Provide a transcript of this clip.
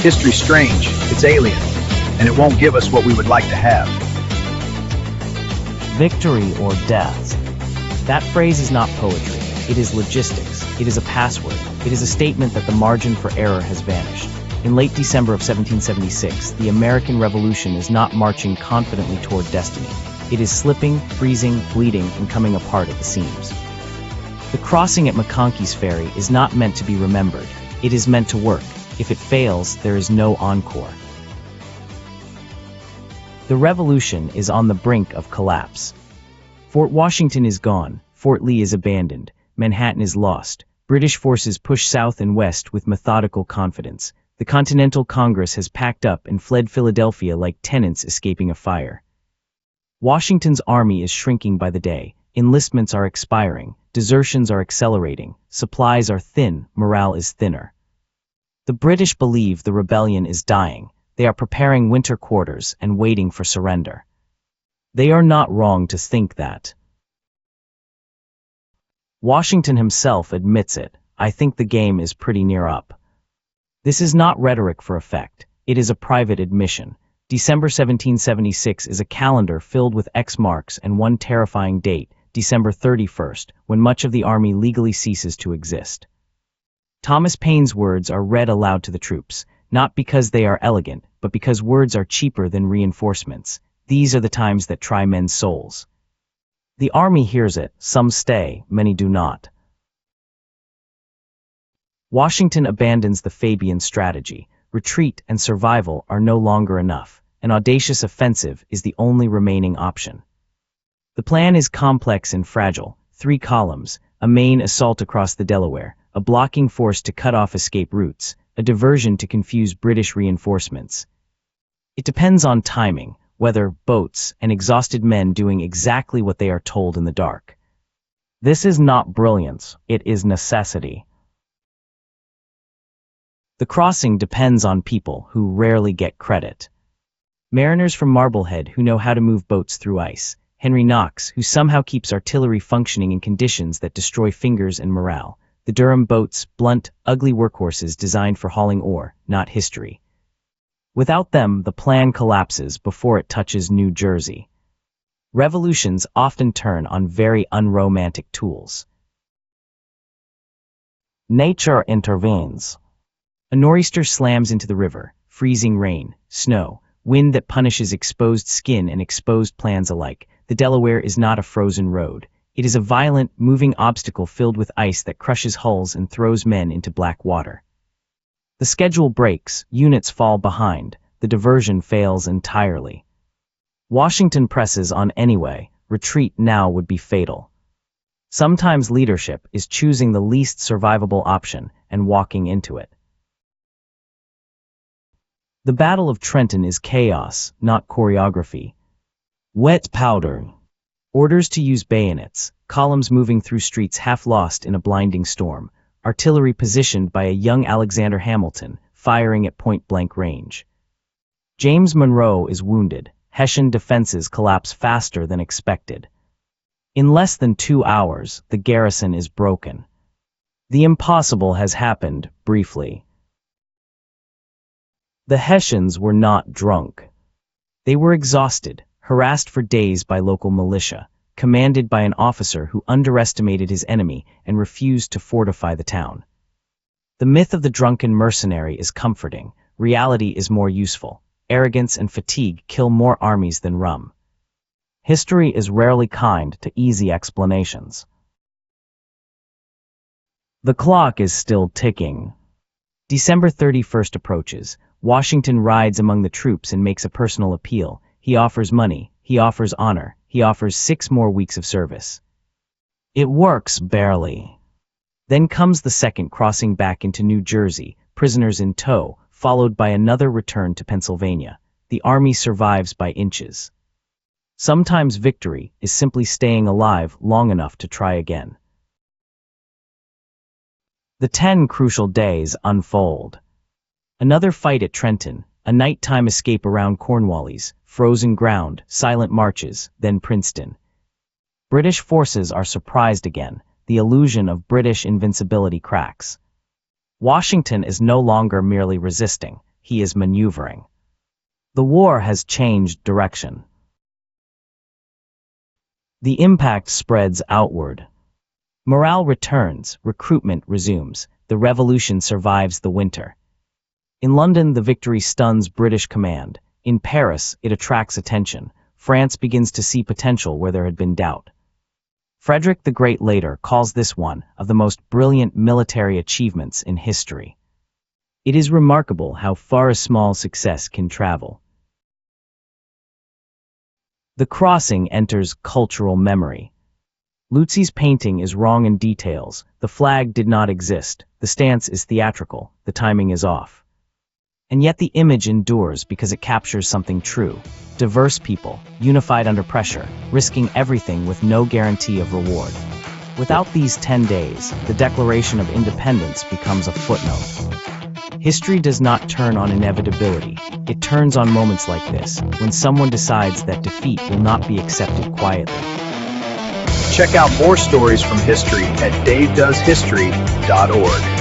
History's strange, it's alien, and it won't give us what we would like to have. Victory or death. That phrase is not poetry. It is logistics. It is a password. It is a statement that the margin for error has vanished. In late December of 1776, the American Revolution is not marching confidently toward destiny. It is slipping, freezing, bleeding, and coming apart at the seams. The crossing at McConkey's Ferry is not meant to be remembered. It is meant to work. If it fails, there is no encore. The revolution is on the brink of collapse. Fort Washington is gone. Fort Lee is abandoned. Manhattan is lost. British forces push south and west with methodical confidence. The Continental Congress has packed up and fled Philadelphia like tenants escaping a fire. Washington's army is shrinking by the day. Enlistments are expiring. Desertions are accelerating. Supplies are thin. Morale is thinner. The British believe the rebellion is dying. They are preparing winter quarters and waiting for surrender. They are not wrong to think that. Washington himself admits it. I think the game is pretty near up. This is not rhetoric for effect. It is a private admission. December 1776 is a calendar filled with X marks and one terrifying date, December 31st, when much of the army legally ceases to exist. Thomas Paine's words are read aloud to the troops, not because they are elegant, but because words are cheaper than reinforcements. These are the times that try men's souls. The army hears it. Some stay, many do not. Washington abandons the Fabian strategy. Retreat and survival are no longer enough. An audacious offensive is the only remaining option. The plan is complex and fragile. 3 columns, a main assault across the Delaware, a blocking force to cut off escape routes, a diversion to confuse British reinforcements. It depends on timing, weather, boats, and exhausted men doing exactly what they are told in the dark. This is not brilliance, it is necessity. The crossing depends on people who rarely get credit. Mariners from Marblehead who know how to move boats through ice. Henry Knox, who somehow keeps artillery functioning in conditions that destroy fingers and morale. The Durham boats, blunt, ugly workhorses designed for hauling ore, not history. Without them, the plan collapses before it touches New Jersey. Revolutions often turn on very unromantic tools. Nature intervenes. A nor'easter slams into the river, freezing rain, snow, wind that punishes exposed skin and exposed plans alike. The Delaware is not a frozen road. It is a violent, moving obstacle filled with ice that crushes hulls and throws men into black water. The schedule breaks, units fall behind, the diversion fails entirely. Washington presses on anyway. Retreat now would be fatal. Sometimes leadership is choosing the least survivable option and walking into it. The Battle of Trenton is chaos, not choreography. Wet powder. Orders to use bayonets, columns moving through streets half lost in a blinding storm, artillery positioned by a young Alexander Hamilton, firing at point-blank range. James Monroe is wounded. Hessian defenses collapse faster than expected. In less than 2 hours, the garrison is broken. The impossible has happened, briefly. The Hessians were not drunk. They were exhausted, harassed for days by local militia, commanded by an officer who underestimated his enemy and refused to fortify the town. The myth of the drunken mercenary is comforting. Reality is more useful. Arrogance and fatigue kill more armies than rum. History is rarely kind to easy explanations. The clock is still ticking. December 31st approaches. Washington rides among the troops and makes a personal appeal. He offers money, he offers honor, he offers 6 more weeks of service. It works barely. Then comes the second crossing back into New Jersey, prisoners in tow, followed by another return to Pennsylvania. The army survives by inches. Sometimes victory is simply staying alive long enough to try again. The 10 crucial days unfold. Another fight at Trenton, a nighttime escape around Cornwallis, frozen ground, silent marches, then Princeton. British forces are surprised again. The illusion of British invincibility cracks. Washington is no longer merely resisting. he is maneuvering. The war has changed direction. The impact spreads outward. Morale returns, recruitment resumes, the revolution survives the winter. In London, the victory stuns British command. In Paris, it attracts attention. France begins to see potential where there had been doubt. Frederick the Great later calls this one of the most brilliant military achievements in history. It is remarkable how far a small success can travel. The crossing enters cultural memory. Luzzi's painting is wrong in details. The flag did not exist. The stance is theatrical. The timing is off. And yet the image endures because it captures something true. Diverse people, unified under pressure, risking everything with no guarantee of reward. Without these 10 days, the Declaration of Independence becomes a footnote. History does not turn on inevitability. It turns on moments like this, when someone decides that defeat will not be accepted quietly. Check out more stories from history at davedoeshistory.org.